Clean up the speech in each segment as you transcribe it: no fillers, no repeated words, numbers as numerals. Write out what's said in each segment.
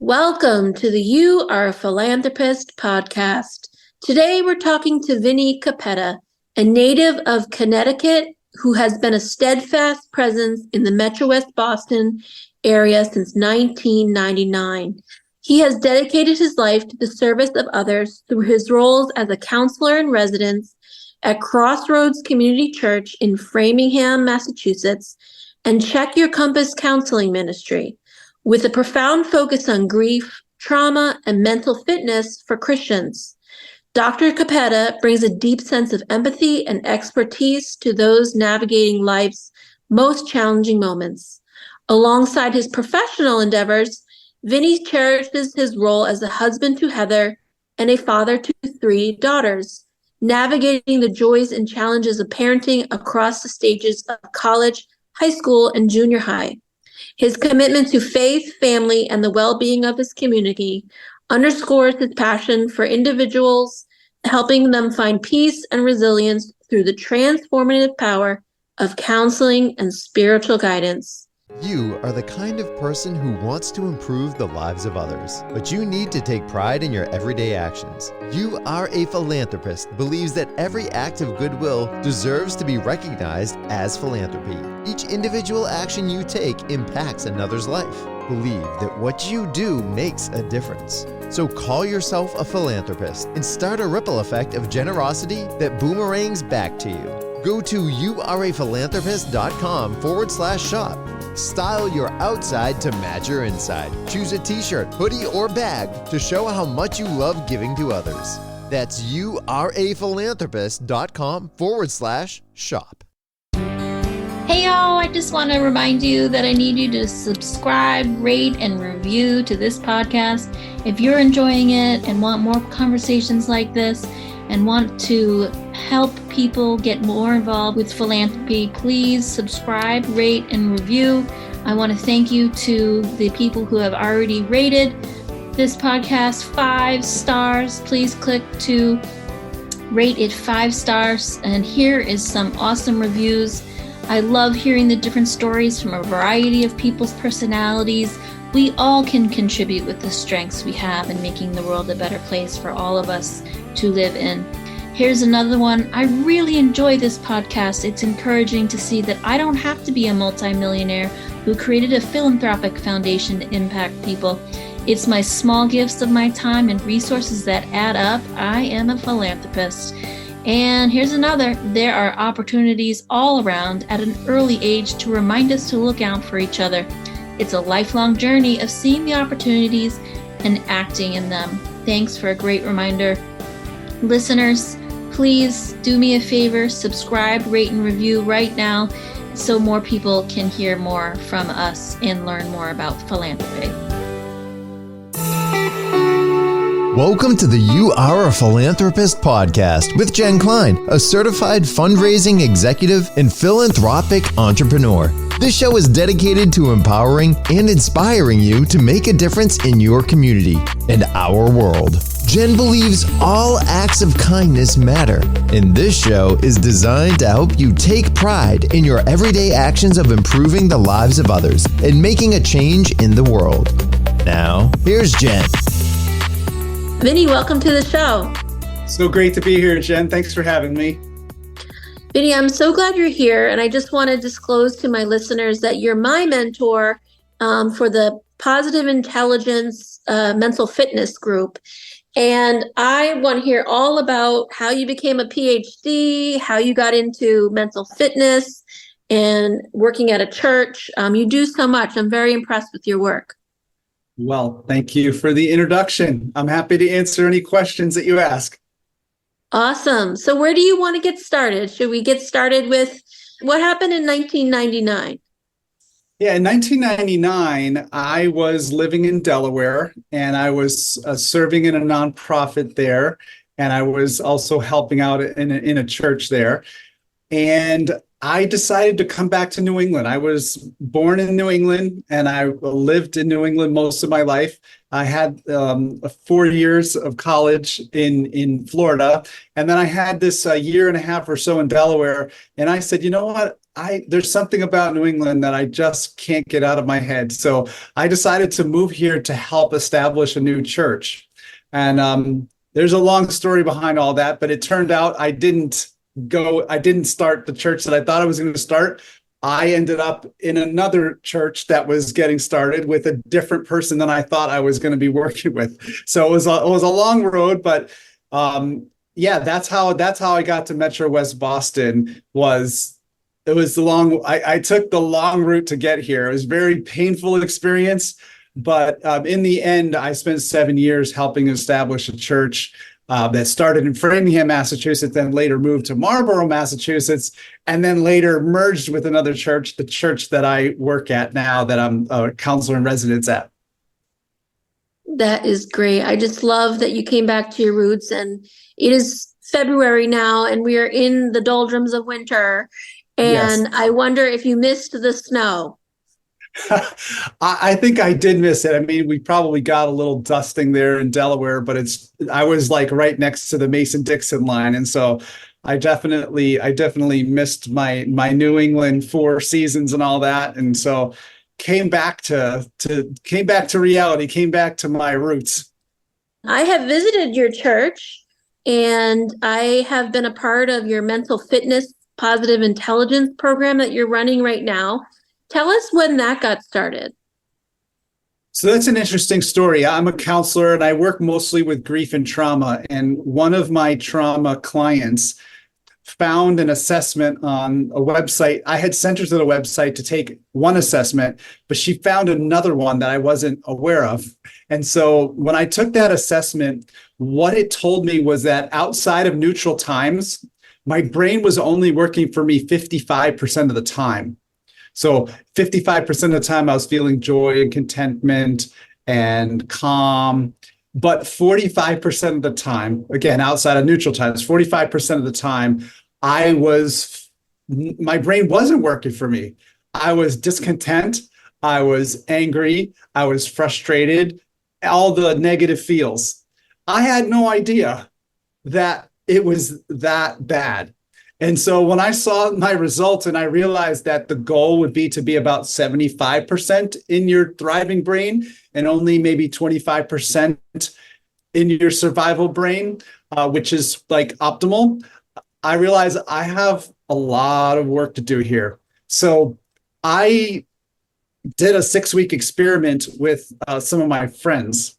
Welcome to the You Are a Philanthropist podcast. Today we're talking to Vinnie Cappetta, a native of Connecticut who has been a steadfast presence in the Metro West Boston area since 1999. He has dedicated his life to the service of others through his roles as a counselor in residence at Crossroads Community Church in Framingham, Massachusetts, and Check Your Compass Counseling Ministry, with a profound focus on grief, trauma, and mental fitness for Christians. Dr. Cappetta brings a deep sense of empathy and expertise to those navigating life's most challenging moments. Alongside his professional endeavors, Vinnie cherishes his role as a husband to Heather and a father to 3 daughters, navigating the joys and challenges of parenting across the stages of college, high school, and junior high. His commitment to faith, family, and the well-being of his community underscores his passion for individuals, helping them find peace and resilience through the transformative power of counseling and spiritual guidance. You are the kind of person who wants to improve the lives of others, but you need to take pride in your everyday actions. You Are a Philanthropist believes that every act of goodwill deserves to be recognized as philanthropy. Each individual action you take impacts another's life. Believe that what you do makes a difference. So call yourself a philanthropist and start a ripple effect of generosity that boomerangs back to you. Go to youareaphilanthropist.com/shop. Style your outside to match your inside. Choose a t-shirt, hoodie, or bag to show how much you love giving to others. That's youareaphilanthropist.com/shop. Hey y'all, I just want to remind you that I need you to subscribe, rate, and review to this podcast. If you're enjoying it and want more conversations like this and want to help people get more involved with philanthropy, please subscribe, rate, and review. I want to thank you to the people who have already rated this podcast 5 stars. Please click to rate it 5 stars. And here is some awesome reviews. I love hearing the different stories from a variety of people's personalities. We all can contribute with the strengths we have in making the world a better place for all of us to live in. Here's another one. I really enjoy this podcast. It's encouraging to see that I don't have to be a multimillionaire who created a philanthropic foundation to impact people. It's my small gifts of my time and resources that add up. I am a philanthropist. And here's another. There are opportunities all around at an early age to remind us to look out for each other. It's a lifelong journey of seeing the opportunities and acting in them. Thanks for a great reminder. Listeners, please do me a favor, subscribe, rate, and review right now so more people can hear more from us and learn more about philanthropy. Welcome to the You Are a Philanthropist podcast with Jen Klein, a certified fundraising executive and philanthropic entrepreneur. This show is dedicated to empowering and inspiring you to make a difference in your community and our world. Jen believes all acts of kindness matter, and this show is designed to help you take pride in your everyday actions of improving the lives of others and making a change in the world. Now, here's Jen. Vinnie, welcome to the show. So great to be here, Jen. Thanks for having me. Vinnie, I'm so glad you're here, and I just want to disclose to my listeners that you're my mentor for the Positive Intelligence Mental Fitness Group. And I want to hear all about how you became a PhD, how you got into mental fitness and working at a church. You do so much. I'm very impressed with your work. Well, thank you for the introduction. I'm happy to answer any questions that you ask. Awesome. So where do you want to get started? Should we get started with what happened in 1999? Yeah, in 1999, I was living in Delaware, and I was serving in a nonprofit there, and I was also helping out in a church there. And I decided to come back to New England. I was born in New England, and I lived in New England most of my life. I had 4 years of college in Florida, and then I had this year and a half or so in Delaware. And I said, you know what? there's something about New England that I just can't get out of my head. So I decided to move here to help establish a new church. And there's a long story behind all that, but it turned out I didn't start the church that I thought I was going to start. I ended up in another church that was getting started with a different person than I thought I was going to be working with. So it was a long road, but yeah, that's how I got to Metro West Boston. I took the long route to get here. It was a very painful experience, but in the end, I spent 7 years helping establish a church that started in Framingham, Massachusetts, then later moved to Marlborough, Massachusetts, and then later merged with another church, the church that I work at now, that I'm a counselor in residence at. That is great. I just love that you came back to your roots, and it is February now, and we are in the doldrums of winter. And Yes. I wonder if you missed the snow. I think I did miss it. I mean, we probably got a little dusting there in Delaware, but I was like right next to the Mason-Dixon line. And so I definitely missed my New England four seasons and all that. And so came back to reality, came back to my roots. I have visited your church, and I have been a part of your mental fitness positive intelligence program that you're running right now. Tell us when that got started. So that's an interesting story. I'm a counselor and I work mostly with grief and trauma. And one of my trauma clients found an assessment on a website. I had sent her to the website to take one assessment, but she found another one that I wasn't aware of. And so when I took that assessment, what it told me was that outside of neutral times, my brain was only working for me 55% of the time. So 55% of the time I was feeling joy and contentment and calm, but 45% of the time, again, outside of neutral times, 45% of the time, my brain wasn't working for me. I was discontent. I was angry. I was frustrated, all the negative feels. I had no idea that it was that bad. And so when I saw my results and I realized that the goal would be to be about 75% in your thriving brain and only maybe 25% in your survival brain, which is like optimal, I realized I have a lot of work to do here. So I did a 6-week experiment with some of my friends.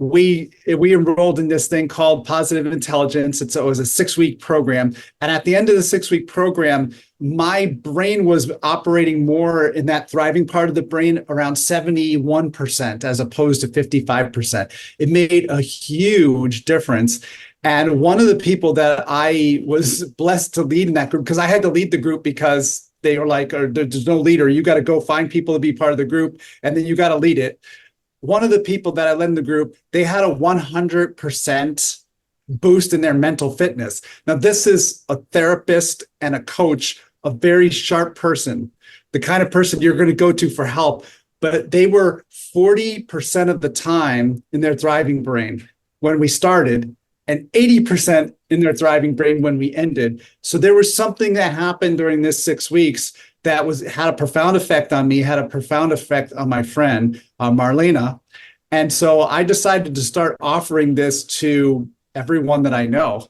We enrolled in this thing called Positive Intelligence. It was a 6-week program. And at the end of the 6-week program, my brain was operating more in that thriving part of the brain around 71% as opposed to 55%. It made a huge difference. And one of the people that I was blessed to lead in that group, because I had to lead the group because they were like, there's no leader. You got to go find people to be part of the group, and then you got to lead it. One of the people that I led in the group, they had a 100% boost in their mental fitness. Now, this is a therapist and a coach, a very sharp person, the kind of person you're going to go to for help. But they were 40% of the time in their thriving brain when we started, and 80% in their thriving brain when we ended. So there was something that happened during this 6 weeks that had a profound effect on me, had a profound effect on my friend, Marlena. And so I decided to start offering this to everyone that I know.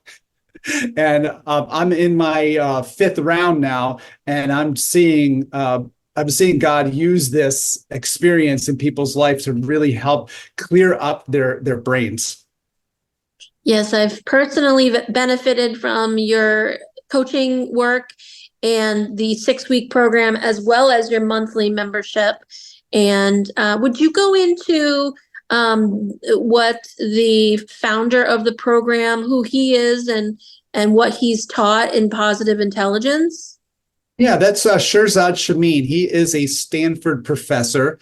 And I'm in my fifth round now, and I'm seeing God use this experience in people's lives to really help clear up their brains. Yes, I've personally benefited from your coaching work and the 6-week program, as well as your monthly membership. And would you go into what the founder of the program, who he is, and what he's taught in positive intelligence? Yeah, that's Shirzad Shamin. He is a Stanford professor,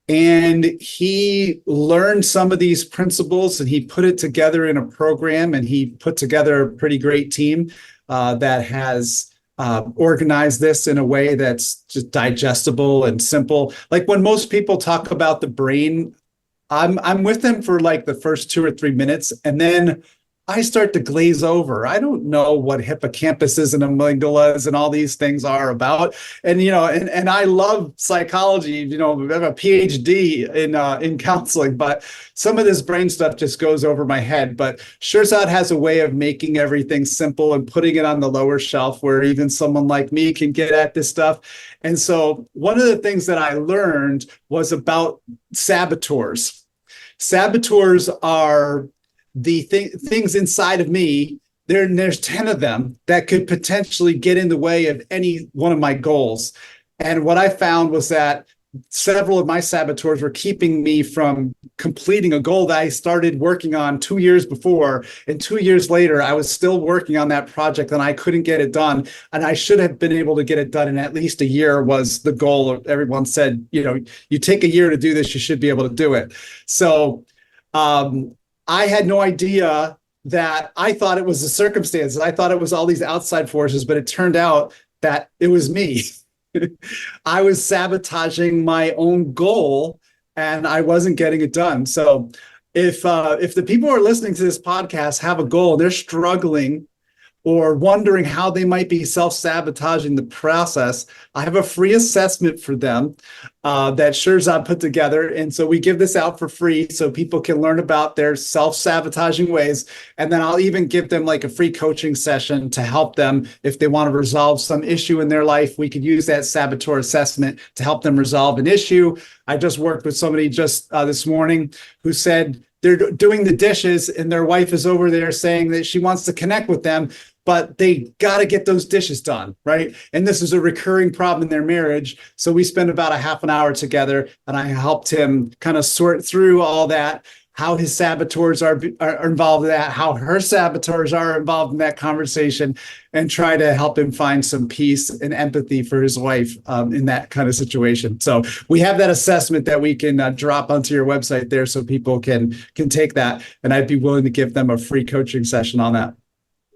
and he learned some of these principles and he put it together in a program, and he put together a pretty great team that has organize this in a way that's just digestible and simple. Like when most people talk about the brain, I'm with them for like the first 2 or 3 minutes, and then I start to glaze over. I don't know what hippocampuses and amygdalas and all these things are about. And, and I love psychology, I have a PhD in counseling, but some of this brain stuff just goes over my head. But Shirzad has a way of making everything simple and putting it on the lower shelf where even someone like me can get at this stuff. And so one of the things that I learned was about saboteurs. Saboteurs are the things inside of me. There's 10 of them that could potentially get in the way of any one of my goals. And what I found was that several of my saboteurs were keeping me from completing a goal that I started working on 2 years before. And 2 years later, I was still working on that project and I couldn't get it done. And I should have been able to get it done in at least a year was the goal. Everyone said, you take a year to do this, you should be able to do it. So, I had no idea that I thought it was the circumstances. I thought it was all these outside forces, but it turned out that it was me. I was sabotaging my own goal and I wasn't getting it done. So if the people who are listening to this podcast have a goal, they're struggling or wondering how they might be self-sabotaging the process, I have a free assessment for them that Shirzad put together. And so we give this out for free so people can learn about their self-sabotaging ways. And then I'll even give them like a free coaching session to help them if they want to resolve some issue in their life. We could use that saboteur assessment to help them resolve an issue. I just worked with somebody just this morning who said they're doing the dishes and their wife is over there saying that she wants to connect with them, but they got to get those dishes done, right? And this is a recurring problem in their marriage. So we spent about a half an hour together and I helped him kind of sort through all that, how his saboteurs are involved in that, how her saboteurs are involved in that conversation, and try to help him find some peace and empathy for his wife in that kind of situation. So we have that assessment that we can drop onto your website there so people can take that. And I'd be willing to give them a free coaching session on that.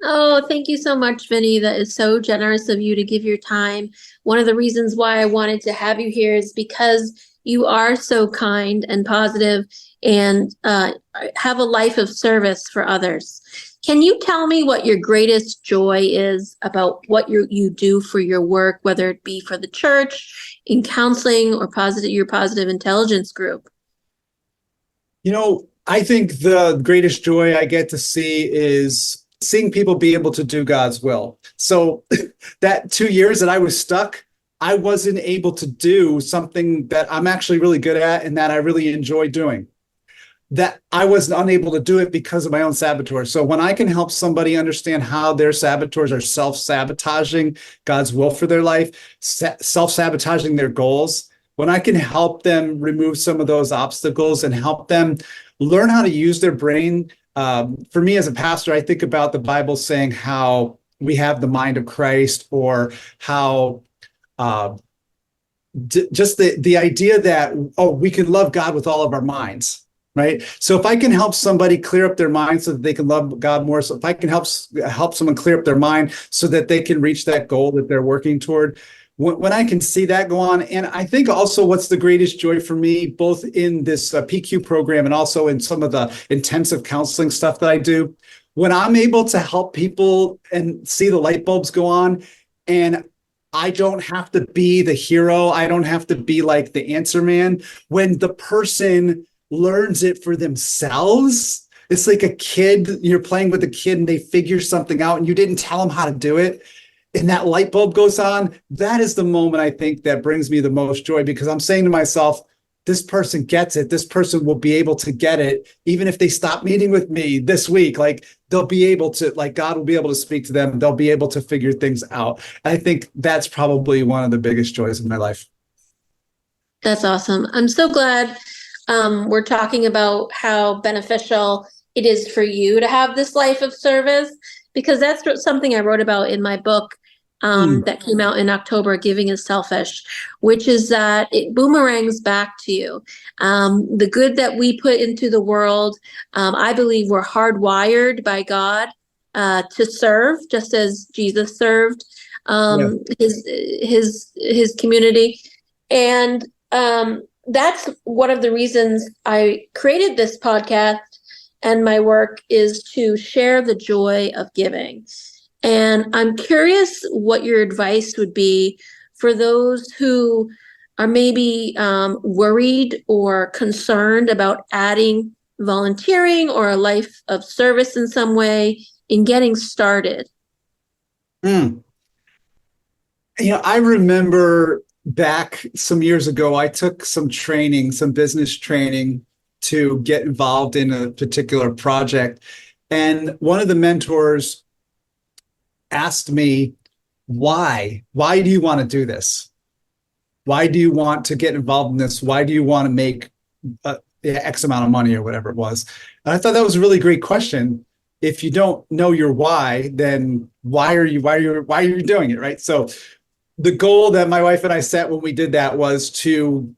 Oh, thank you so much, Vinnie. That is so generous of you to give your time. One of the reasons why I wanted to have you here is because you are so kind and positive and have a life of service for others. Can you tell me what your greatest joy is about what you do for your work, whether it be for the church, in counseling, or your positive intelligence group? I think the greatest joy I get to see is seeing people be able to do God's will. So that 2 years that I was stuck, I wasn't able to do something that I'm actually really good at and that I really enjoy doing. That I was unable to do it because of my own saboteurs. So when I can help somebody understand how their saboteurs are self-sabotaging God's will for their life, self-sabotaging their goals, when I can help them remove some of those obstacles and help them learn how to use their brain. For me as a pastor, I think about the Bible saying how we have the mind of Christ, or how just the idea that, we can love God with all of our minds, right? So if I can help somebody clear up their mind so that they can love God more, so if I can help someone clear up their mind so that they can reach that goal that they're working toward, when I can see that go on. And I think also what's the greatest joy for me, both in this PQ program and also in some of the intensive counseling stuff that I do, when I'm able to help people and see the light bulbs go on, and I don't have to be the hero, I don't have to be like the answer man. When the person learns it for themselves, it's like a kid, you're playing with a kid and they figure something out and you didn't tell them how to do it, and that light bulb goes on. That is the moment I think that brings me the most joy, because I'm saying to myself, this person gets it. This person will be able to get it. Even if they stop meeting with me this week, like they'll be able to, like God will be able to speak to them. They'll be able to figure things out. And I think that's probably one of the biggest joys in my life. That's awesome. I'm so glad we're talking about how beneficial it is for you to have this life of service, because that's something I wrote about in my book that came out in October, Giving is Selfish, which is that it boomerangs back to you. The good that we put into the world, I believe we're hardwired by God to serve, just as Jesus served his community. And that's one of the reasons I created this podcast, and my work is to share the joy of giving. And I'm curious what your advice would be for those who are maybe worried or concerned about adding volunteering or a life of service in some way in getting started. Mm. I remember back some years ago, I took some training, some business training to get involved in a particular project. And one of the mentors asked me, why? Why do you want to do this? Why do you want to get involved in this? Why do you want to make X amount of money or whatever it was? And I thought that was a really great question. If you don't know your why, then why are you doing it, right? So the goal that my wife and I set when we did that was to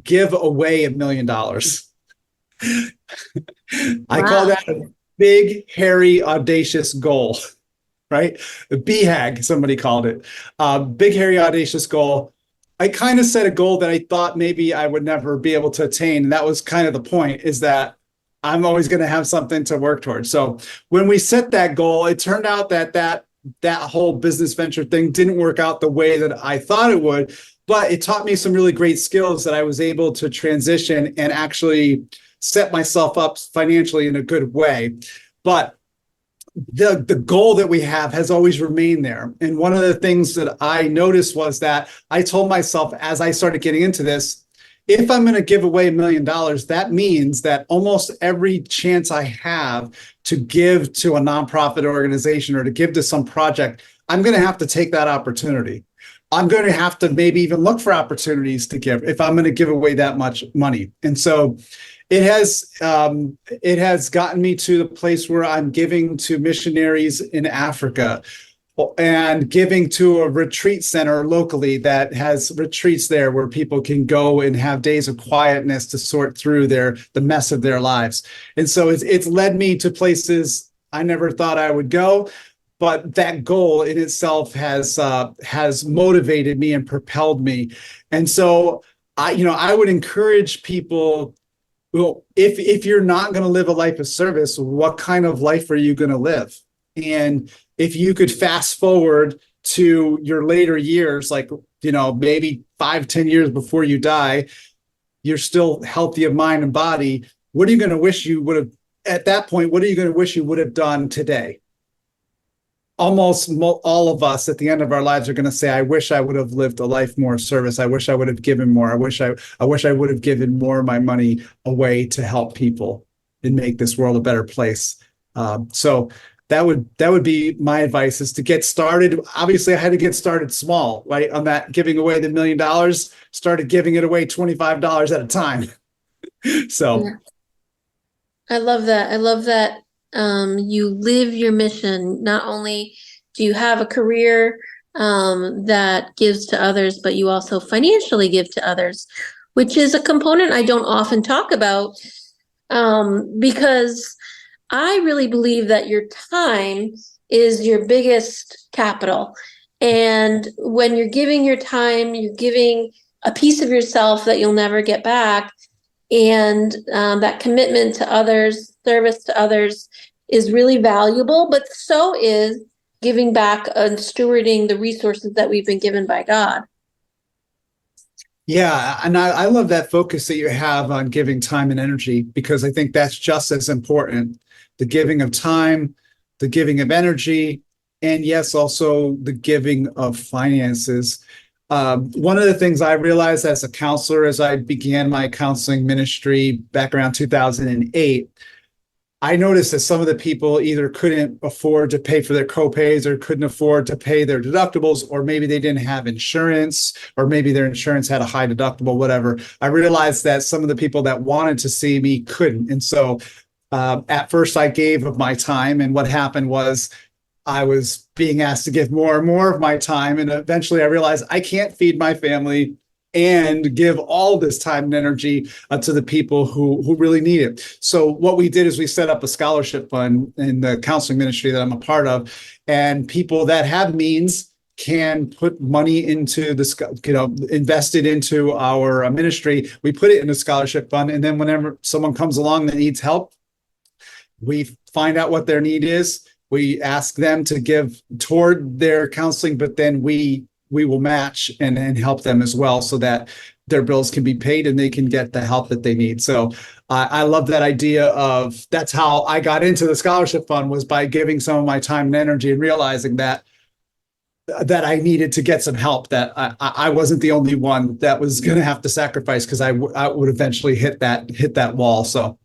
give away $1 million. I call that a big, hairy, audacious goal, right? The BHAG, somebody called it. Big, hairy, audacious goal. I kind of set a goal that I thought maybe I would never be able to attain. And that was kind of the point, is that I'm always going to have something to work towards. So when we set that goal, it turned out that whole business venture thing didn't work out the way that I thought it would, but it taught me some really great skills that I was able to transition and actually set myself up financially in a good way. But the goal that we have has always remained there. And one of the things that I noticed was that I told myself, as I started getting into this, if I'm going to give away $1 million, that means that almost every chance I have to give to a nonprofit organization or to give to some project, I'm going to have to take that opportunity. I'm going to have to maybe even look for opportunities to give if I'm going to give away that much money. And so it has gotten me to the place where I'm giving to missionaries in Africa and giving to a retreat center locally that has retreats there where people can go and have days of quietness to sort through the mess of their lives. And so it's led me to places I never thought I would go, but that goal in itself has motivated me and propelled me. And so I would encourage people, well, if you're not going to live a life of service, what kind of life are you going to live? And if you could fast forward to your later years, like, maybe 5-10 years before you die, you're still healthy of mind and body. What are you going to wish you would have at that point? What are you going to wish you would have done today? Almost all of us at the end of our lives are going to say, I wish I would have lived a life more of service. I wish I would have given more. I wish I would have given more of my money away to help people and make this world a better place. So that would be my advice, is to get started. Obviously, I had to get started small, right? On that giving away the $1 million, started giving it away $25 at a time. So yeah. I love that. I love that you live your mission. Not only do you have a career that gives to others, but you also financially give to others, which is a component I don't often talk about because I really believe that your time is your biggest capital. And when you're giving your time, you're giving a piece of yourself that you'll never get back. And that commitment to others, service to others is really valuable, but so is giving back and stewarding the resources that we've been given by God. Yeah, and I love that focus that you have on giving time and energy, because I think that's just as important. The giving of time, the giving of energy, and yes, also the giving of finances. One of the things I realized as a counselor, as I began my counseling ministry back around 2008, I noticed that some of the people either couldn't afford to pay for their copays or couldn't afford to pay their deductibles, or maybe they didn't have insurance, or maybe their insurance had a high deductible, whatever. I realized that some of the people that wanted to see me couldn't. And so at first I gave of my time, and what happened was I was being asked to give more and more of my time. And eventually I realized I can't feed my family and give all this time and energy to the people who really need it. So what we did is we set up a scholarship fund in the counseling ministry that I'm a part of, and people that have means can put money into invested into our ministry. We put it in a scholarship fund, and then whenever someone comes along that needs help, We find out what their need is. We ask them to give toward their counseling, but then we will match and help them as well so that their bills can be paid and they can get the help that they need. So I love that idea of that's how I got into the scholarship fund, was by giving some of my time and energy and realizing that I needed to get some help, that I wasn't the only one that was going to have to sacrifice, because I would eventually hit that wall. So.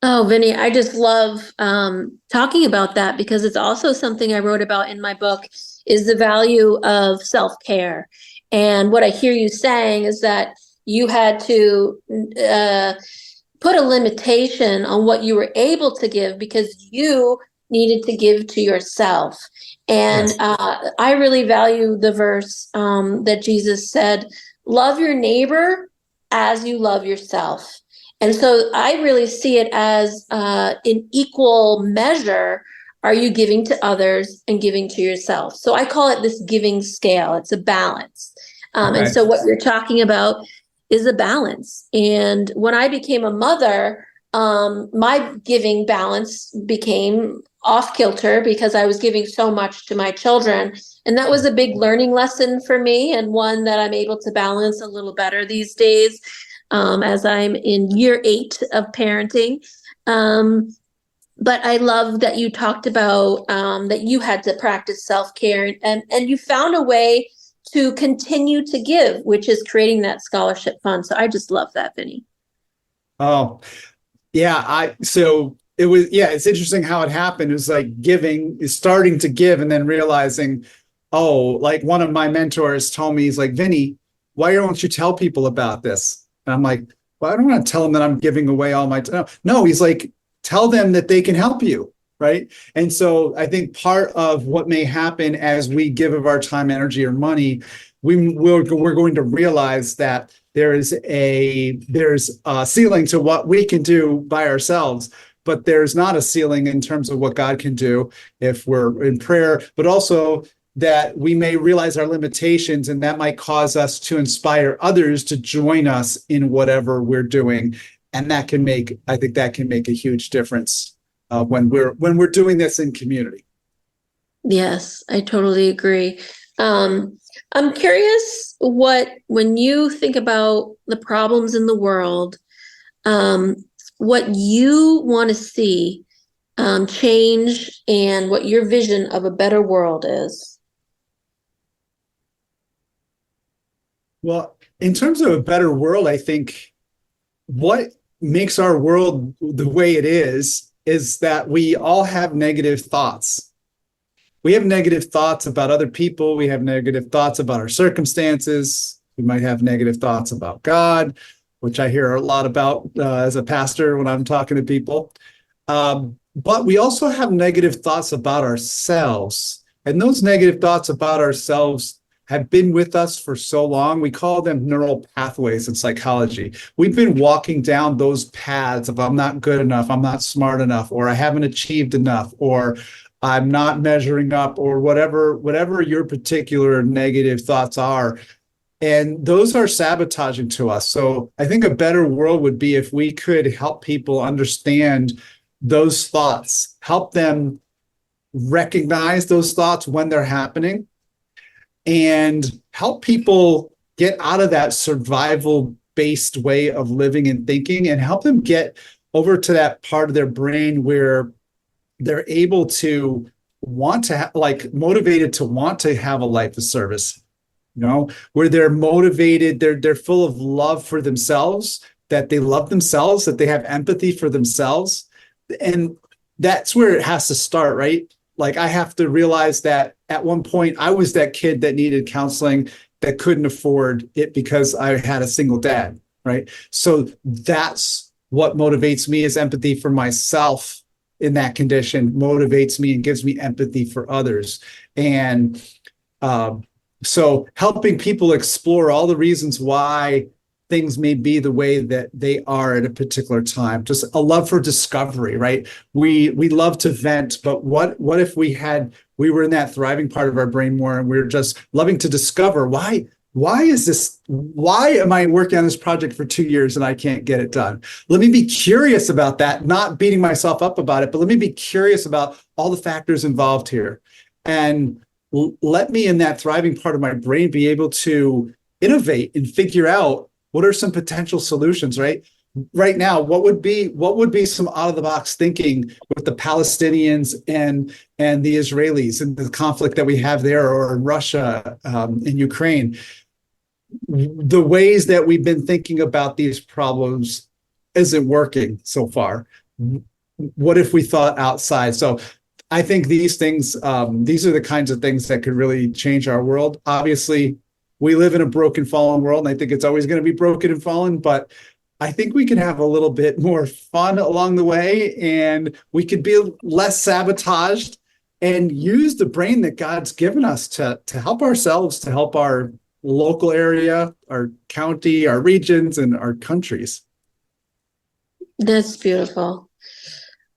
Oh, Vinny, I just love talking about that, because it's also something I wrote about in my book, is the value of self-care. And what I hear you saying is that you had to put a limitation on what you were able to give because you needed to give to yourself. And Yes. I really value the verse that Jesus said, love your neighbor as you love yourself. And so I really see it as in equal measure, are you giving to others and giving to yourself? So I call it this giving scale. It's a balance. Okay. And so what you're talking about is a balance. And when I became a mother, my giving balance became off kilter because I was giving so much to my children. And that was a big learning lesson for me, and one that I'm able to balance a little better these days as I'm in year 8 of parenting. But I love that you talked about that you had to practice self-care, and you found a way to continue to give, which is creating that scholarship fund. So I just love that, Vinny. Oh, yeah. So it was, it's interesting how it happened. It was like giving is starting to give and then realizing, oh, like one of my mentors told me, he's like, Vinny, why don't you tell people about this? And I'm like, well, I don't want to tell them that I'm giving away all my time. No, he's like, tell them that they can help you. Right. And so I think part of what may happen as we give of our time, energy, or money, we're going to realize that there's a ceiling to what we can do by ourselves, but there's not a ceiling in terms of what God can do if we're in prayer, but also that we may realize our limitations, and that might cause us to inspire others to join us in whatever we're doing. And I think that can make a huge difference when we're doing this in community. Yes, I totally agree. I'm curious when you think about the problems in the world, what you want to see change and what your vision of a better world is. Well, in terms of a better world, I think what makes our world the way it is that we all have negative thoughts. We have negative thoughts about other people. We have negative thoughts about our circumstances. We might have negative thoughts about God, which I hear a lot about as a pastor when I'm talking to people. But we also have negative thoughts about ourselves. And those negative thoughts about ourselves have been with us for so long. We call them neural pathways in psychology. We've been walking down those paths of I'm not good enough, I'm not smart enough, or I haven't achieved enough, or I'm not measuring up, or whatever your particular negative thoughts are. And those are sabotaging to us. So I think a better world would be if we could help people understand those thoughts, help them recognize those thoughts when they're happening, and help people get out of that survival-based way of living and thinking, and help them get over to that part of their brain where they're able to want to motivated to want to have a life of service, where they're motivated, they're full of love for themselves, that they love themselves, that they have empathy for themselves. And that's where it has to start, right? Like, I have to realize that at one point I was that kid that needed counseling that couldn't afford it because I had a single dad, right? So that's what motivates me, is empathy for myself in that condition, motivates me and gives me empathy for others. And so helping people explore all the reasons why things may be the way that they are at a particular time. Just a love for discovery, right? We love to vent, but what if we were in that thriving part of our brain more, and we were just loving to discover why why is this? Why am I working on this project for 2 years and I can't get it done? Let me be curious about that, not beating myself up about it, but let me be curious about all the factors involved here. And let me, in that thriving part of my brain, be able to innovate and figure out what are some potential solutions, right? Right now, what would be some out of the box thinking with the Palestinians and the Israelis and the conflict that we have there, or in Russia, in Ukraine? The ways that we've been thinking about these problems isn't working so far. What if we thought outside? So I think these things, these are the kinds of things that could really change our world. Obviously, we live in a broken, fallen world, and I think it's always going to be broken and fallen, but I think we can have a little bit more fun along the way, and we could be less sabotaged and use the brain that God's given us to help ourselves, to help our local area, our county, our regions, and our countries. That's beautiful.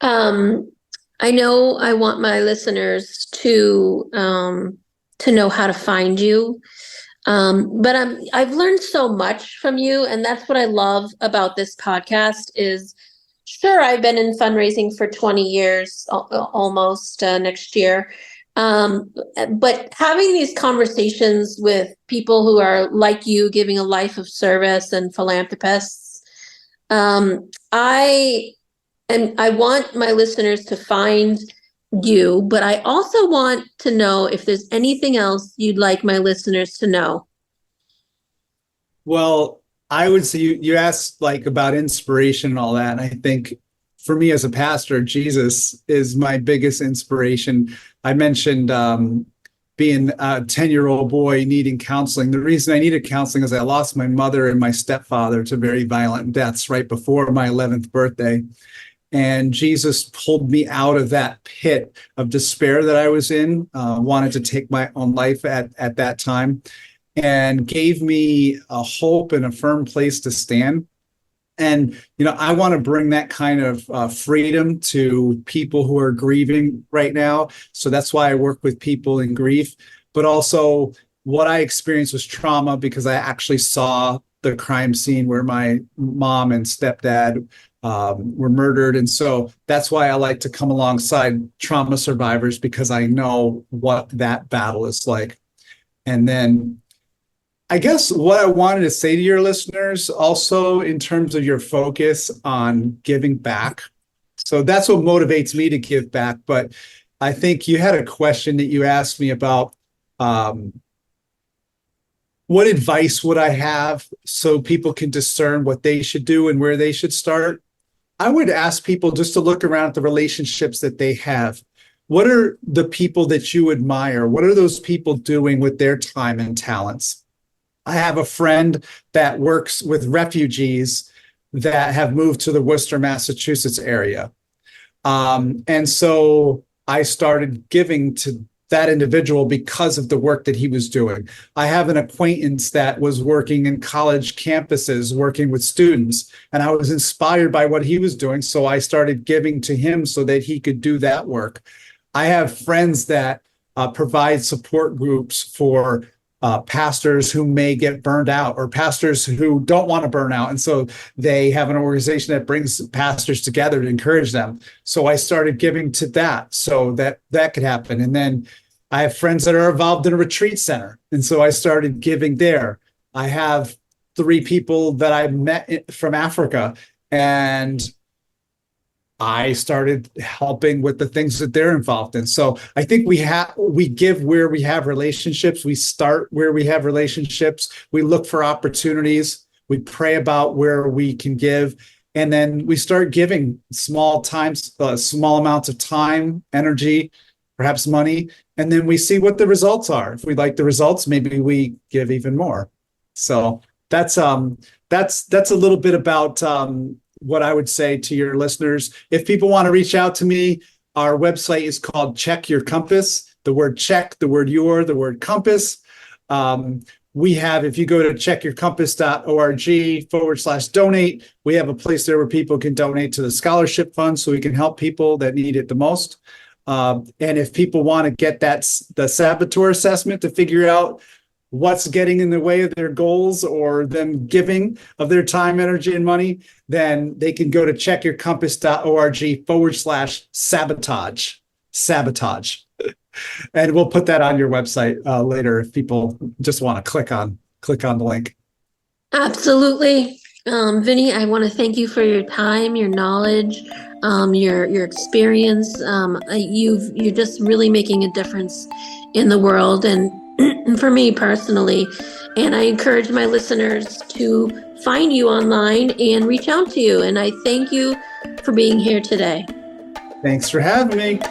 I know I want my listeners to know how to find you. But I've learned so much from you, and that's what I love about this podcast is, sure, I've been in fundraising for 20 years, almost next year. But having these conversations with people who are like you, giving a life of service, and philanthropists, I want my listeners to find you, but I also want to know if there's anything else you'd like my listeners to know. Well, I would say you asked like about inspiration and all that. And I think for me as a pastor, Jesus is my biggest inspiration. I mentioned being a 10-year-old boy needing counseling. The reason I needed counseling is I lost my mother and my stepfather to very violent deaths right before my 11th birthday. And Jesus pulled me out of that pit of despair that I was in, wanted to take my own life at that time, and gave me a hope and a firm place to stand. And, I want to bring that kind of freedom to people who are grieving right now. So that's why I work with people in grief. But also what I experienced was trauma, because I actually saw the crime scene where my mom and stepdad were murdered. And so that's why I like to come alongside trauma survivors, because I know what that battle is like. And then I guess what I wanted to say to your listeners also, in terms of your focus on giving back. So that's what motivates me to give back. But I think you had a question that you asked me about what advice would I have so people can discern what they should do and where they should start. I would ask people just to look around at the relationships that they have. What are the people that you admire? What are those people doing with their time and talents? I have a friend that works with refugees that have moved to the Worcester, Massachusetts area. And so I started giving to that individual because of the work that he was doing. I have an acquaintance that was working in college campuses, working with students, and I was inspired by what he was doing. So I started giving to him so that he could do that work. I have friends that provide support groups for pastors who may get burned out, or pastors who don't want to burn out. And so they have an organization that brings pastors together to encourage them. So I started giving to that so that could happen. And then I have friends that are involved in a retreat center. And so I started giving there. I have 3 people that I met from Africa, and I started helping with the things that they're involved in. So I think we give where we have relationships. We start where we have relationships. We look for opportunities. We pray about where we can give. And then we start giving small amounts of time, energy, perhaps money. And then we see what the results are. If we like the results, maybe we give even more. So that's a little bit about what I would say to your listeners. If people want to reach out to me, our website is called Check Your Compass. The word check, the word your, the word compass. We have, if you go to checkyourcompass.org/donate, we have a place there where people can donate to the scholarship fund so we can help people that need it the most. And if people want to get the saboteur assessment to figure out what's getting in the way of their goals or them giving of their time, energy, and money, then they can go to checkyourcompass.org/sabotage. Sabotage. And we'll put that on your website later if people just want to click on the link. Absolutely. Vinnie, I want to thank you for your time, your knowledge, your experience. You're just really making a difference in the world and for me personally. And I encourage my listeners to find you online and reach out to you. And I thank you for being here today. Thanks for having me.